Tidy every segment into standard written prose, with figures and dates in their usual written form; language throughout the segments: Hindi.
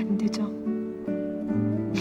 힘들죠.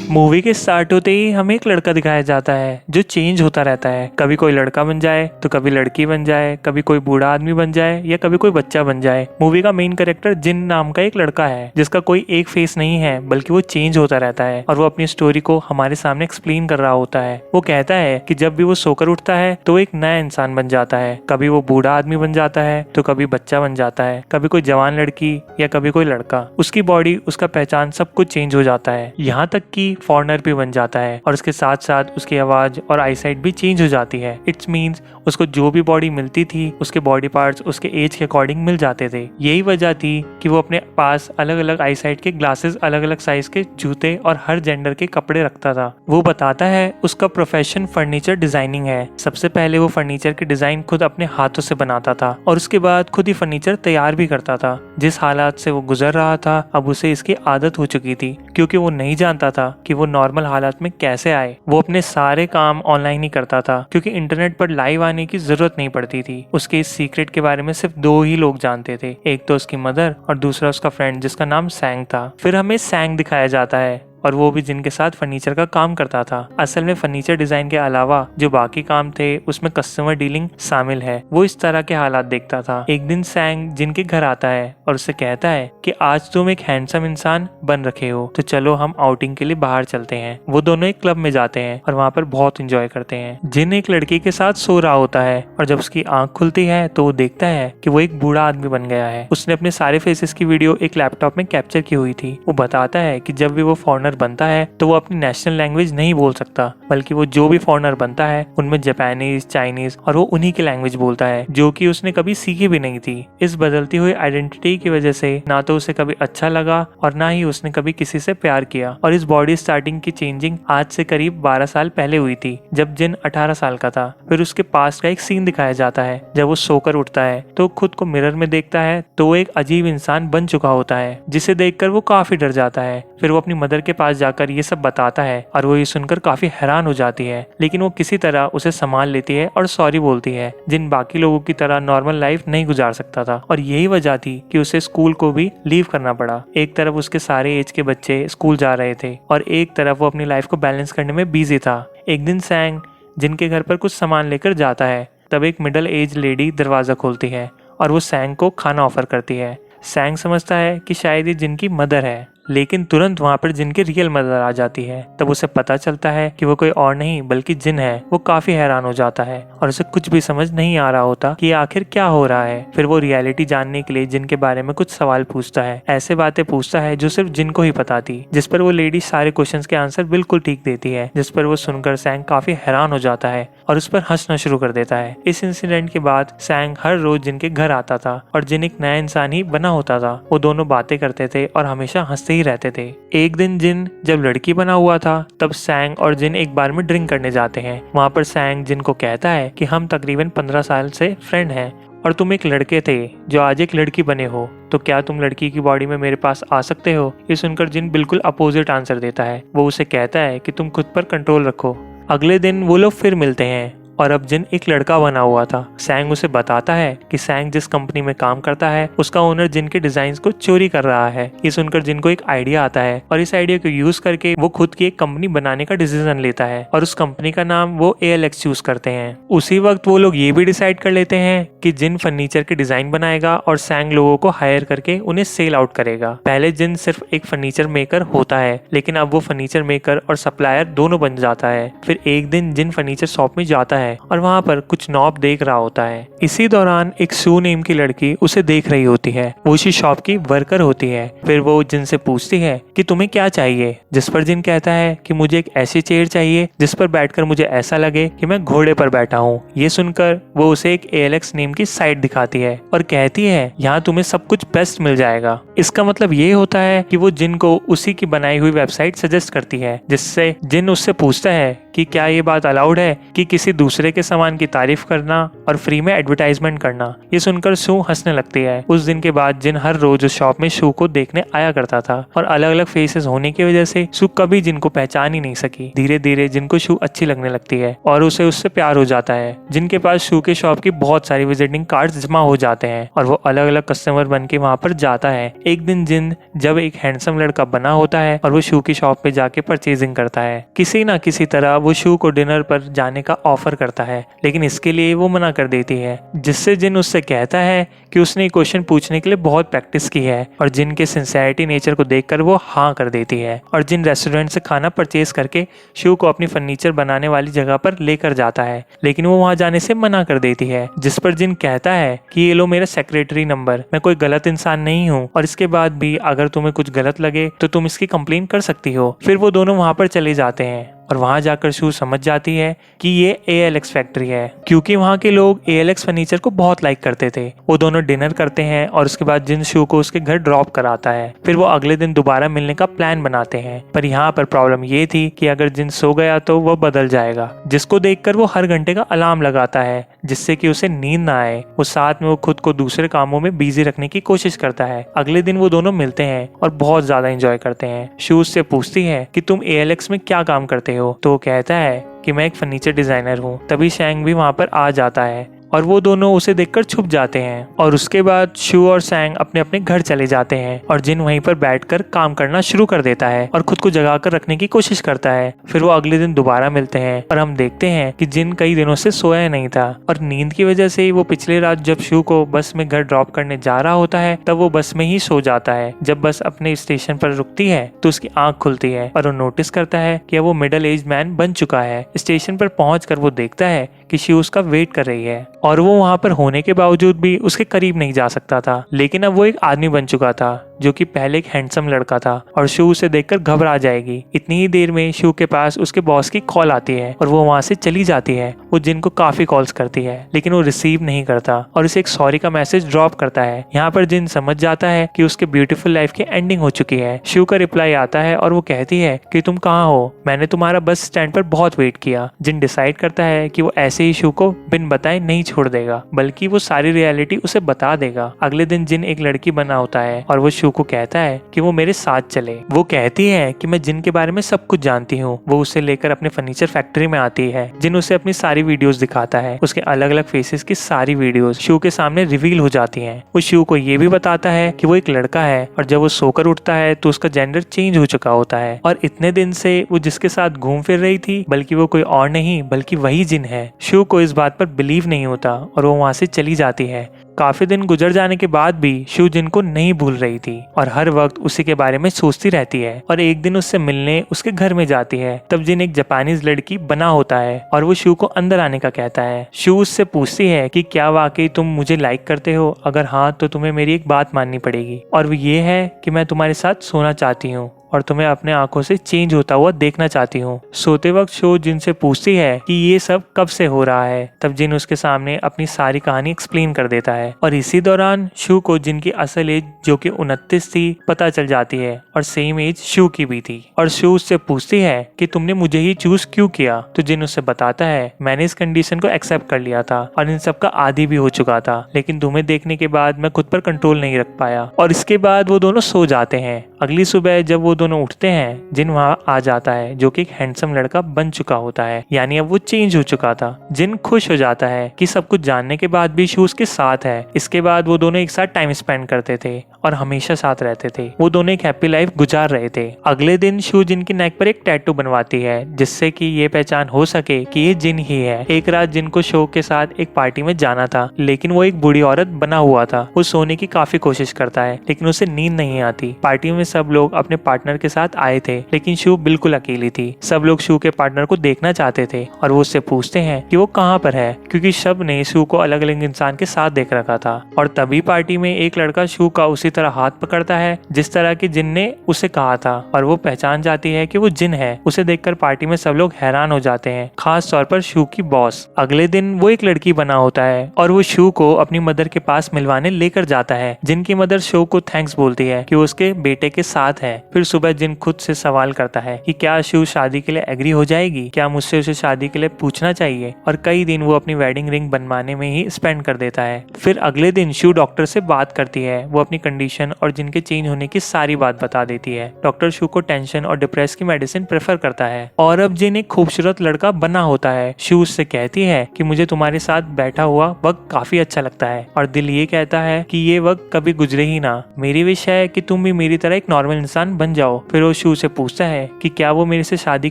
मूवी के स्टार्ट होते ही हमें एक लड़का दिखाया जाता है जो चेंज होता रहता है। कभी कोई लड़का बन जाए तो कभी लड़की बन जाए, कभी कोई बूढ़ा आदमी बन जाए या कभी कोई बच्चा बन जाए। मूवी का मेन कैरेक्टर जिन नाम का एक लड़का है जिसका कोई एक फेस नहीं है बल्कि वो चेंज होता रहता है और वो अपनी स्टोरी को हमारे सामने एक्सप्लेन कर रहा होता है। वो कहता है कि जब भी वो सोकर उठता है तो वो एक नया इंसान बन जाता है। कभी वो बूढ़ा आदमी बन जाता है तो कभी बच्चा बन जाता है, कभी कोई जवान लड़की या कभी कोई लड़का। उसकी बॉडी, उसका पहचान सब कुछ चेंज हो जाता है, यहाँ तक कि फॉरेनर भी बन जाता है और उसके साथ साथ उसकी आवाज और आईसाइट भी चेंज हो जाती है। इट्स मीन्स उसको जो भी बॉडी मिलती थी उसके बॉडी पार्ट्स उसके एज के अकॉर्डिंग मिल जाते थे। यही वजह थी कि वो अपने पास अलग अलग आईसाइट के ग्लासेस, अलग अलग साइज के जूते और हर जेंडर के कपड़े रखता था। वो बताता है उसका प्रोफेशन फर्नीचर डिजाइनिंग है। सबसे पहले वो फर्नीचर के डिजाइन खुद अपने हाथों से बनाता था और उसके बाद खुद ही फर्नीचर तैयार भी करता था। जिस हालात से वो गुजर रहा था अब उसे इसकी आदत हो चुकी थी, क्योंकि वो नहीं जानता था कि वो नॉर्मल हालात में कैसे आए। वो अपने सारे काम ऑनलाइन ही करता था क्योंकि इंटरनेट पर लाइव आने की जरूरत नहीं पड़ती थी। उसके इस सीक्रेट के बारे में सिर्फ दो ही लोग जानते थे, एक तो उसकी मदर और दूसरा उसका फ्रेंड जिसका नाम सैंग था। फिर हमें सैंग दिखाया जाता है और वो भी जिनके साथ फर्नीचर का काम करता था। असल में फर्नीचर डिजाइन के अलावा जो बाकी काम थे उसमें कस्टमर डीलिंग शामिल है। वो इस तरह के हालात देखता था। एक दिन सैंग जिनके घर आता है और उससे कहता है कि आज तुम एक हैंडसम इंसान बन रखे हो, तो चलो हम आउटिंग के लिए बाहर चलते हैं। वो दोनों एक क्लब में जाते हैं और वहाँ पर बहुत इंजॉय करते हैं। जिन एक लड़की के साथ सो रहा होता है और जब उसकी आंख खुलती है तो वो देखता है कि वो एक बूढ़ा आदमी बन गया है। उसने अपने सारे फेसेस की वीडियो एक लैपटॉप में कैप्चर की हुई थी। वो बताता है कि जब भी वो फॉरेनर बनता है तो वो अपनी नेशनल लैंग्वेज नहीं बोल सकता, बल्कि वो जो भी फॉरेनर बनता है उनमें जापानीज, चाइनीज और वो उन्हीं की लैंग्वेज बोलता है जो कि उसने कभी सीखी भी नहीं थी। इस बदलती हुई आइडेंटिटी की वजह से ना तो उसे कभी अच्छा लगा और ना ही उसने कभी किसी से प्यार किया। और इस बॉडी स्टार्टिंग की चेंजिंग आज से करीब 12 साल पहले हुई थी जब जिन 18 साल का था। फिर उसके पास का एक सीन दिखाया जाता है। जब वो सोकर उठता है तो खुद को मिरर में देखता है तो वो एक अजीब इंसान बन चुका होता है जिसे देखकर वो काफी डर जाता है। फिर वो अपनी मदर के पास जाकर ये सब बताता है और वो ये सुनकर काफी हैरान हो जाती है, लेकिन वो किसी तरह उसे संभाल लेती है और सॉरी बोलती है। जिन बाकी लोगों की तरह नॉर्मल लाइफ नहीं गुजार सकता था और यही वजह थी कि उसे स्कूल को भी लीव करना पड़ा। एक तरफ उसके सारे एज के बच्चे स्कूल जा रहे थे और एक तरफ वो अपनी लाइफ को बैलेंस करने में बिजी था। एक दिन सैंग जिनके घर पर कुछ सामान लेकर जाता है, तब एक मिडिल एज लेडी दरवाजा खोलती है और वो सैंग को खाना ऑफर करती है। सैंग समझता है कि शायद ये जिनकी मदर है, लेकिन तुरंत वहाँ पर जिन की रियल मदर आ जाती है। तब उसे पता चलता है कि वो कोई और नहीं बल्कि जिन है। वो काफी हैरान हो जाता है और उसे कुछ भी समझ नहीं आ रहा होता कि आखिर क्या हो रहा है। फिर वो रियलिटी जानने के लिए जिन के बारे में कुछ सवाल पूछता है, ऐसे बातें पूछता है जो सिर्फ जिन को ही पता थी, जिस पर वो लेडी सारे क्वेश्चंस के आंसर बिल्कुल ठीक देती है, जिस पर वो सुनकर सैंग काफी हैरान हो जाता है और उस पर हंसना शुरू कर देता है। इस इंसिडेंट के बाद सैंग हर रोज जिनके घर आता था और जिन एक नया इंसान ही बना होता था। वो दोनों बातें करते थे और हमेशा हंसते ही रहते थे। एक दिन जिन जब लड़की बना हुआ था तब सैंग और जिन एक बार में ड्रिंक करने जाते हैं। वहाँ पर सैंग जिन को कहता है कि हम तकरीबन 15 साल से फ्रेंड हैं और तुम एक लड़के थे जो आज एक लड़की बने हो, तो क्या तुम लड़की की बॉडी में मेरे पास आ सकते हो? ये सुनकर जिन बिल्कुल अपोजिट आंसर देता है। वो उसे कहता है कि तुम खुद पर कंट्रोल रखो। अगले दिन वो लोग फिर मिलते हैं और अब जिन एक लड़का बना हुआ था। सैंग उसे बताता है कि सैंग जिस कंपनी में काम करता है उसका ओनर जिन के डिजाइन्स को चोरी कर रहा है। ये सुनकर जिन को एक आइडिया आता है और इस आइडिया को यूज करके वो खुद की एक कंपनी बनाने का डिसीजन लेता है और उस कंपनी का नाम वो ALX चूज करते हैं। उसी वक्त वो लोग ये भी डिसाइड कर लेते हैं कि जिन फर्नीचर के डिजाइन बनाएगा और सैंग लोगों को हायर करके उन्हें सेल आउट करेगा। पहले जिन सिर्फ एक फर्नीचर मेकर होता है, लेकिन अब वो फर्नीचर मेकर और सप्लायर दोनों बन जाता है। फिर एक दिन जिन फर्नीचर शॉप में जाता है और वहाँ पर कुछ नॉब देख रहा होता है। इसी दौरान एक सू नेम की लड़की उसे देख रही होती है। वो उसी शॉप की वर्कर होती है। फिर वो जिन से पूछती है कि तुम्हें क्या चाहिए, जिस पर जिन कहता है कि मुझे एक ऐसी चेयर चाहिए जिस पर बैठकर मुझे ऐसा लगे कि मैं घोड़े पर बैठा हूँ। ये सुनकर वो उसे एक ALX नेम की साइट दिखाती है और कहती है यहाँ तुम्हें सब कुछ बेस्ट मिल जाएगा। इसका मतलब ये होता है कि वो जिन को उसी की बनाई हुई वेबसाइट सजेस्ट करती है, जिससे जिन उससे पूछता है कि क्या ये बात अलाउड है कि किसी दूसरे के सामान की तारीफ करना और फ्री में एडवर्टाइजमेंट करना। ये सुनकर शू हंसने लगती है। उस दिन के बाद जिन हर रोज उस शॉप में शू को देखने आया करता था और अलग अलग फेसेस होने की वजह से शू कभी जिन को पहचान ही नहीं सकी। धीरे धीरे जिन को शू अच्छी लगने लगती है और उसे उससे प्यार हो जाता है। जिनके पास शू के शॉप की बहुत सारी विजिटिंग कार्ड्स जमा हो जाते हैं और वो अलग अलग कस्टमर बन के वहाँ पर जाता है। एक दिन जिन जब एक हैंडसम लड़का बना होता है और वो शू की शॉप पे जाके परचेजिंग करता है। किसी ना किसी तरह वो शू को डिनर पर जाने का ऑफर करता है, लेकिन इसके लिए वो मना कर देती है, जिससे जिन उससे कहता है कि उसने क्वेश्चन पूछने के लिए बहुत प्रैक्टिस की है और जिन के सिंसियरिटी नेचर को देखकर वो हाँ कर देती है और जिन रेस्टोरेंट से खाना परचेज करके शू को अपनी फर्नीचर बनाने वाली जगह पर लेकर जाता है, लेकिन वो वहां जाने से मना कर देती है। जिस पर जिन कहता है कि ये लो मेरा सेक्रेटरी नंबर, मैं कोई गलत इंसान नहीं हूँ और इसके बाद भी अगर तुम्हें कुछ गलत लगे तो तुम इसकी कंप्लेन कर सकती हो। फिर वो दोनों वहां पर चले जाते हैं और वहां जाकर शू समझ जाती है कि ये ALX फैक्ट्री है, क्योंकि वहां के लोग ALX फर्नीचर को बहुत लाइक करते थे। वो दोनों डिनर करते हैं और उसके बाद जिन शू को उसके घर ड्रॉप कराता है। फिर वो अगले दिन दोबारा मिलने का प्लान बनाते हैं, पर यहाँ पर प्रॉब्लम ये थी कि अगर जिन सो गया तो वो बदल जाएगा, जिसको देखकर वो हर घंटे का अलार्म लगाता है जिससे कि उसे नींद ना आए। वो साथ में वो खुद को दूसरे कामों में बिजी रखने की कोशिश करता है। अगले दिन वो दोनों मिलते हैं और बहुत ज्यादा एंजॉय करते हैं। शू उससे पूछती है कि तुम ALX में क्या काम करते हो, तो वो कहता है कि मैं एक फर्नीचर डिजाइनर हूँ। तभी शैंग भी वहाँ पर आ जाता है और वो दोनों उसे देखकर छुप जाते हैं और उसके बाद शू और सैंग अपने अपने घर चले जाते हैं और जिन वहीं पर बैठकर काम करना शुरू कर देता है और खुद को जगा कर रखने की कोशिश करता है। फिर वो अगले दिन दोबारा मिलते हैं और हम देखते हैं कि जिन कई दिनों से सोया नहीं था और नींद की वजह से वो पिछले रात जब शू को बस में घर ड्रॉप करने जा रहा होता है तब वो बस में ही सो जाता है। जब बस अपने स्टेशन पर रुकती है तो उसकी आंख खुलती है और वो नोटिस करता है कि वो मिडिल एज मैन बन चुका है। स्टेशन पर पहुंचकर वो देखता है कि शू उसका वेट कर रही है और वो वहां पर होने के बावजूद भी उसके करीब नहीं जा सकता था, लेकिन अब वो एक आदमी बन चुका था जो कि पहले एक हैंडसम लड़का था और शू उसे देखकर घबरा जाएगी। इतनी ही देर में शू के पास उसके बॉस की कॉल आती है और वो वहां से चली जाती है। वो जिन को काफी कॉल्स करती है लेकिन वो रिसीव नहीं करता और उसे एक सॉरी का मैसेज ड्रॉप करता है। यहाँ पर जिन समझ जाता है कि उसके ब्यूटीफुल लाइफ की एंडिंग हो चुकी है। शू का रिप्लाई आता है और वो कहती है कि तुम कहाँ हो, मैंने तुम्हारा बस स्टैंड पर बहुत वेट किया। जिन डिसाइड करता है कि वो ऐसे ही शू को बिन बताए नहीं छोड़ देगा, बल्कि वो सारी रियलिटी उसे बता देगा। अगले दिन जिन एक लड़की बना होता है और वो शू को कहता है कि वो मेरे साथ चले। वो कहती है कि मैं जिन के बारे में सब कुछ जानती हूँ। वो उसे लेकर अपने फर्नीचर फैक्ट्री में आती है। जिन उसे अपनी सारी वीडियोस दिखाता है। उसके अलग अलग फेसेस की सारी वीडियोस शू के सामने रिवील हो जाती हैं। वो शू को ये भी बताता है कि वो एक लड़का है और जब वो सोकर उठता है तो उसका जेंडर चेंज हो चुका होता है और इतने दिन से वो जिसके साथ घूम फिर रही थी बल्कि वो कोई और नहीं बल्कि वही जिन है। शू को इस बात पर बिलीव नहीं होता और वो वहां से चली जाती है। काफी दिन गुजर जाने के बाद भी शू जिन को नहीं भूल रही थी और हर वक्त उसी के बारे में सोचती रहती है और एक दिन उससे मिलने उसके घर में जाती है। तब जिन एक जापानीज लड़की बना होता है और वो शू को अंदर आने का कहता है। शू उससे पूछती है कि क्या वाकई तुम मुझे लाइक करते हो, अगर हाँ तो तुम्हें मेरी एक बात माननी पड़ेगी और वो ये है कि मैं तुम्हारे साथ सोना चाहती हूँ और तुम्हें अपने आंखों से चेंज होता हुआ देखना चाहती हूँ। सोते वक्त शू जिन से पूछती है कि ये सब कब से हो रहा है। तब जिन उसके सामने अपनी सारी कहानी एक्सप्लेन कर देता है और इसी दौरान शू को जिन की असल एज जो कि 29 थी पता चल जाती है और सेम एज शू की भी थी। और शू उससे पूछती है कि तुमने मुझे ही चूज क्यों किया। तो जिन उससे बताता है मैंने इस कंडीशन को एक्सेप्ट कर लिया था और इन सब का आदी भी हो चुका था, लेकिन तुम्हें देखने के बाद मैं खुद पर कंट्रोल नहीं रख पाया। और इसके बाद वो दोनों सो जाते हैं। अगली सुबह जब वो दोनों उठते हैं जिन वहां आ जाता है जो कि एक हैंडसम लड़का बन चुका होता है, यानी अब वो चेंज हो चुका था। जिन खुश हो जाता है कि सब कुछ जानने के बाद भी शू उसके साथ है। इसके बाद वो दोनों एक साथ टाइम स्पेंड करते थे और हमेशा साथ रहते थे। वो दोनों एक हैप्पी लाइफ गुजार रहे थे। अगले दिन शू जिन की नेक पर एक टैटू बनवाती है जिससे कि ये पहचान हो सके कि ये जिन ही है। एक रात जिन को शो के साथ एक पार्टी में जाना था, लेकिन वो एक बूढ़ी औरत बना हुआ था। वो सोने की काफी कोशिश करता है लेकिन उसे नींद नहीं आती। पार्टी में सब लोग अपने पार्टनर के साथ आए थे लेकिन शू बिल्कुल अकेली थी। सब लोग शू के पार्टनर को देखना चाहते थे और वो उससे पूछते हैं कि वो कहाँ पर है, क्योंकि सब ने शू को अलग अलग इंसान के साथ देख रखा था। और तभी पार्टी में एक लड़का शू का उसी उसी तरह हाथ पकड़ता है जिस तरह की जिन ने उसे कहा था और वो पहचान जाती है कि वो जिन है। उसे देखकर पार्टी में सब लोग हैरान हो जाते हैं, खास तौर पर शू की बॉस। अगले दिन वो एक लड़की बना होता है और वो शू को अपनी मदर के पास मिलवाने लेकर जाता है। जिनकी मदर शू को थैंक्स बोलती है कि वो उसके बेटे के साथ है। फिर सुबह जिन खुद से सवाल करता है कि क्या शू शादी के लिए एग्री हो जाएगी, क्या मुझसे उसे शादी के लिए पूछना चाहिए, और कई दिन वो अपनी वेडिंग रिंग बनवाने में ही स्पेंड कर देता है। फिर अगले दिन शू डॉक्टर से बात करती है। वो अपनी कंडीशन और जिनके चेंज होने की सारी बात बता देती है। डॉक्टर शू को टेंशन और डिप्रेस की मेडिसिन प्रेफर करता है और अब जिन एक खूबसूरत लड़का बना होता है। शू उससे कहती है कि मुझे तुम्हारे साथ बैठा हुआ वक्त काफी अच्छा लगता है और दिल ये कहता है कि ये वक्त कभी गुजरे ही ना। मेरी विश है कि तुम भी मेरी तरह एक नॉर्मल इंसान बन जाओ। फिर वो शू से पूछता है कि क्या वो मेरे से शादी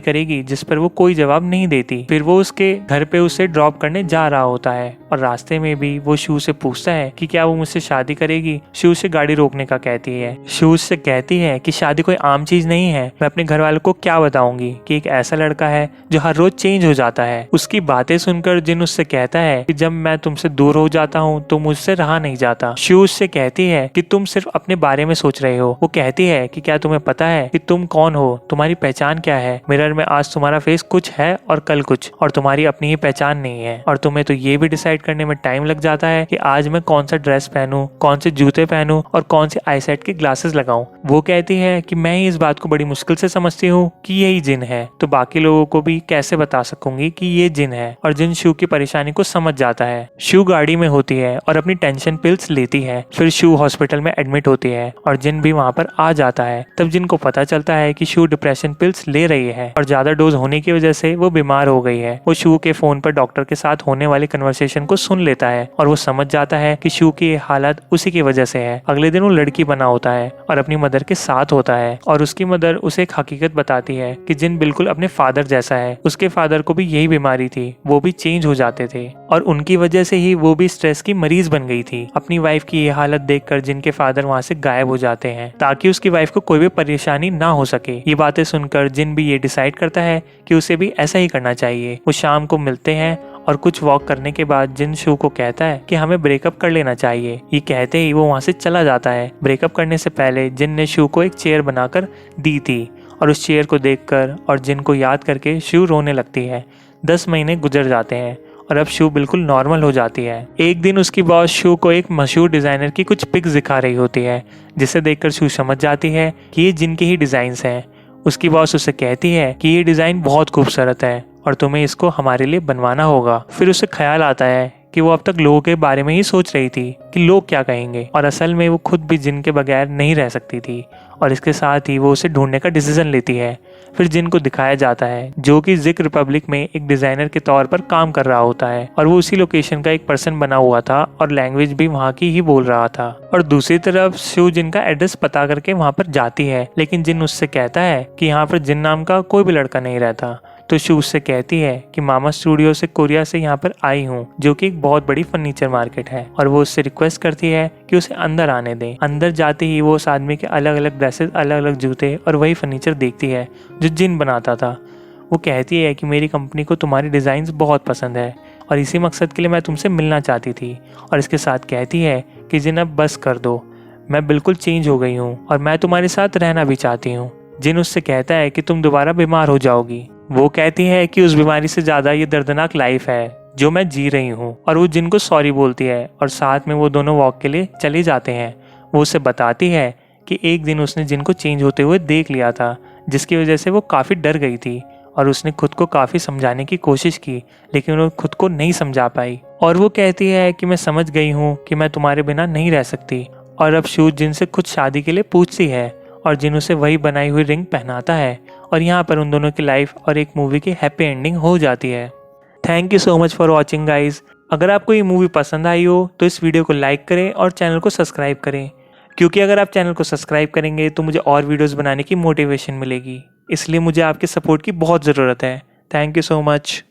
करेगी, जिस पर वो कोई जवाब नहीं देती। फिर वो उसके घर पे उसे ड्रॉप करने जा रहा होता है और रास्ते में भी वो शू से पूछता है कि क्या वो मुझसे शादी करेगी। शू से गाड़ी रोकने का कहती है। शू उससे कहती है कि शादी कोई आम चीज नहीं है, मैं अपने घर वालों को क्या बताऊंगी कि एक ऐसा लड़का है जो हर रोज चेंज हो जाता है। उसकी बातें सुनकर जिन उससे कहता है कि जब मैं तुमसे दूर हो जाता हूँ तो मुझसे रहा नहीं जाता। शू उससे कहती है कि तुम सिर्फ अपने बारे में सोच रहे हो। वो कहती है कि क्या तुम्हें पता है कि तुम कौन हो, तुम्हारी पहचान क्या है। मिरर में आज तुम्हारा फेस कुछ है और कल कुछ, और तुम्हारी अपनी ही पहचान नहीं है। और तुम्हें तो ये भी डिसाइड करने में टाइम लग जाता है कि आज मैं कौन सा ड्रेस पहनूं, कौन से जूते पहनूं और कौन से आईसेट के ग्लासेस लगाऊं। वो कहती है कि मैं ही इस बात को बड़ी मुश्किल से समझती हूँ कि यही जिन है, तो बाकी लोगों को भी कैसे बता सकूंगी कि ये जिन है। और जिन शू की परेशानी को समझ जाता है। शू गाड़ी में होती है और अपनी टेंशन पिल्स लेती है। फिर शू हॉस्पिटल में एडमिट होती है और जिन भी वहाँ पर आ जाता है। तब जिन को पता चलता है कि शू डिप्रेशन पिल्स ले रही है और ज्यादा डोज होने की वजह से वो बीमार हो गई है। वो शू के फोन पर डॉक्टर के साथ होने वाली कन्वर्सेशन को सुन लेता है और वो समझ जाता है कि शू की हालत उसी की वजह से है। अगले दिन वो लड़की बना होता है और अपनी मदर के साथ होता है और उसकी मदर उसे एक हकीकत बताती है कि जिन बिल्कुल अपने फादर जैसा है। उसके फादर को भी यही बीमारी थी, वो भी चेंज हो जाते थे और उनकी वजह से ही वो भी स्ट्रेस की मरीज बन गई थी। अपनी वाइफ की ये हालत देखकर जिनके फादर वहाँ से गायब हो जाते हैं ताकि उसकी वाइफ को कोई भी परेशानी ना हो सके। ये बातें सुनकर जिन भी ये डिसाइड करता है कि उसे भी ऐसा ही करना चाहिए। वो शाम को मिलते हैं और कुछ वॉक करने के बाद जिन शू को कहता है कि हमें ब्रेकअप कर लेना चाहिए। ये कहते ही वो वहाँ से चला जाता है। ब्रेकअप करने से पहले जिन ने शू को एक चेयर बनाकर दी थी और उस चेयर को देखकर और जिन को याद करके शू रोने लगती है। 10 महीने गुजर जाते हैं और अब शू बिल्कुल नॉर्मल हो जाती है। एक दिन उसकी बॉस शू को एक मशहूर डिजाइनर की कुछ पिक्स दिखा रही होती है, जिसे देखकर शू समझ जाती है कि ये जिनके ही डिजाइन्स हैं। उसकी बॉस उसे कहती है कि ये डिजाइन बहुत खूबसूरत है और तुम्हें इसको हमारे लिए बनवाना होगा। फिर उसे ख्याल आता है कि वो अब तक लोगों के बारे में ही सोच रही थी कि लोग क्या कहेंगे, और असल में वो खुद भी जिन के बगैर नहीं रह सकती थी। और इसके साथ ही वो उसे ढूंढने का डिसीजन लेती है। फिर जिन को दिखाया जाता है जो कि जिक रिपब्लिक में एक डिजाइनर के तौर पर काम कर रहा होता है और वो उसी लोकेशन का एक पर्सन बना हुआ था और लैंग्वेज भी वहाँ की ही बोल रहा था। और दूसरी तरफ शू जिन का एड्रेस पता करके वहाँ पर जाती है, लेकिन जिन उससे कहता है कि यहाँ पर जिन नाम का कोई भी लड़का नहीं रहता। तो शू उससे कहती है कि मामा स्टूडियो से कोरिया से यहाँ पर आई हूँ, जो कि एक बहुत बड़ी फर्नीचर मार्केट है, और वो उससे रिक्वेस्ट करती है कि उसे अंदर आने दें। अंदर जाते ही वो उस आदमी के अलग अलग ड्रेसेस, अलग अलग जूते और वही फर्नीचर देखती है जो जिन बनाता था। वो कहती है कि मेरी कंपनी को तुम्हारी डिज़ाइंस बहुत पसंद है और इसी मकसद के लिए मैं तुमसे मिलना चाहती थी। और इसके साथ कहती है कि जिन अब बस कर दो, मैं बिल्कुल चेंज हो गई हूँ और मैं तुम्हारे साथ रहना भी चाहती हूँ। जिन उससे कहता है कि तुम दोबारा बीमार हो जाओगी। वो कहती है कि उस बीमारी से ज़्यादा ये दर्दनाक लाइफ है जो मैं जी रही हूँ, और वो जिन को सॉरी बोलती है और साथ में वो दोनों वॉक के लिए चले जाते हैं। वो उसे बताती है कि एक दिन उसने जिन को चेंज होते हुए देख लिया था, जिसकी वजह से वो काफ़ी डर गई थी और उसने खुद को काफ़ी समझाने की कोशिश की, लेकिन वो खुद को नहीं समझा पाई। और वो कहती है कि मैं समझ गई हूँ कि मैं तुम्हारे बिना नहीं रह सकती। और अब शू जिन से खुद शादी के लिए पूछती है और जिन उसे वही बनाई हुई रिंग पहनाता है, और यहाँ पर उन दोनों की लाइफ और एक मूवी की हैप्पी एंडिंग हो जाती है। Thank you so much for watching guys. अगर आपको ये मूवी पसंद आई हो तो इस वीडियो को लाइक करें और चैनल को सब्सक्राइब करें, क्योंकि अगर आप चैनल को सब्सक्राइब करेंगे तो मुझे और वीडियोस बनाने की मोटिवेशन मिलेगी। इसलिए मुझे आपके सपोर्ट की बहुत ज़रूरत है। Thank you so much.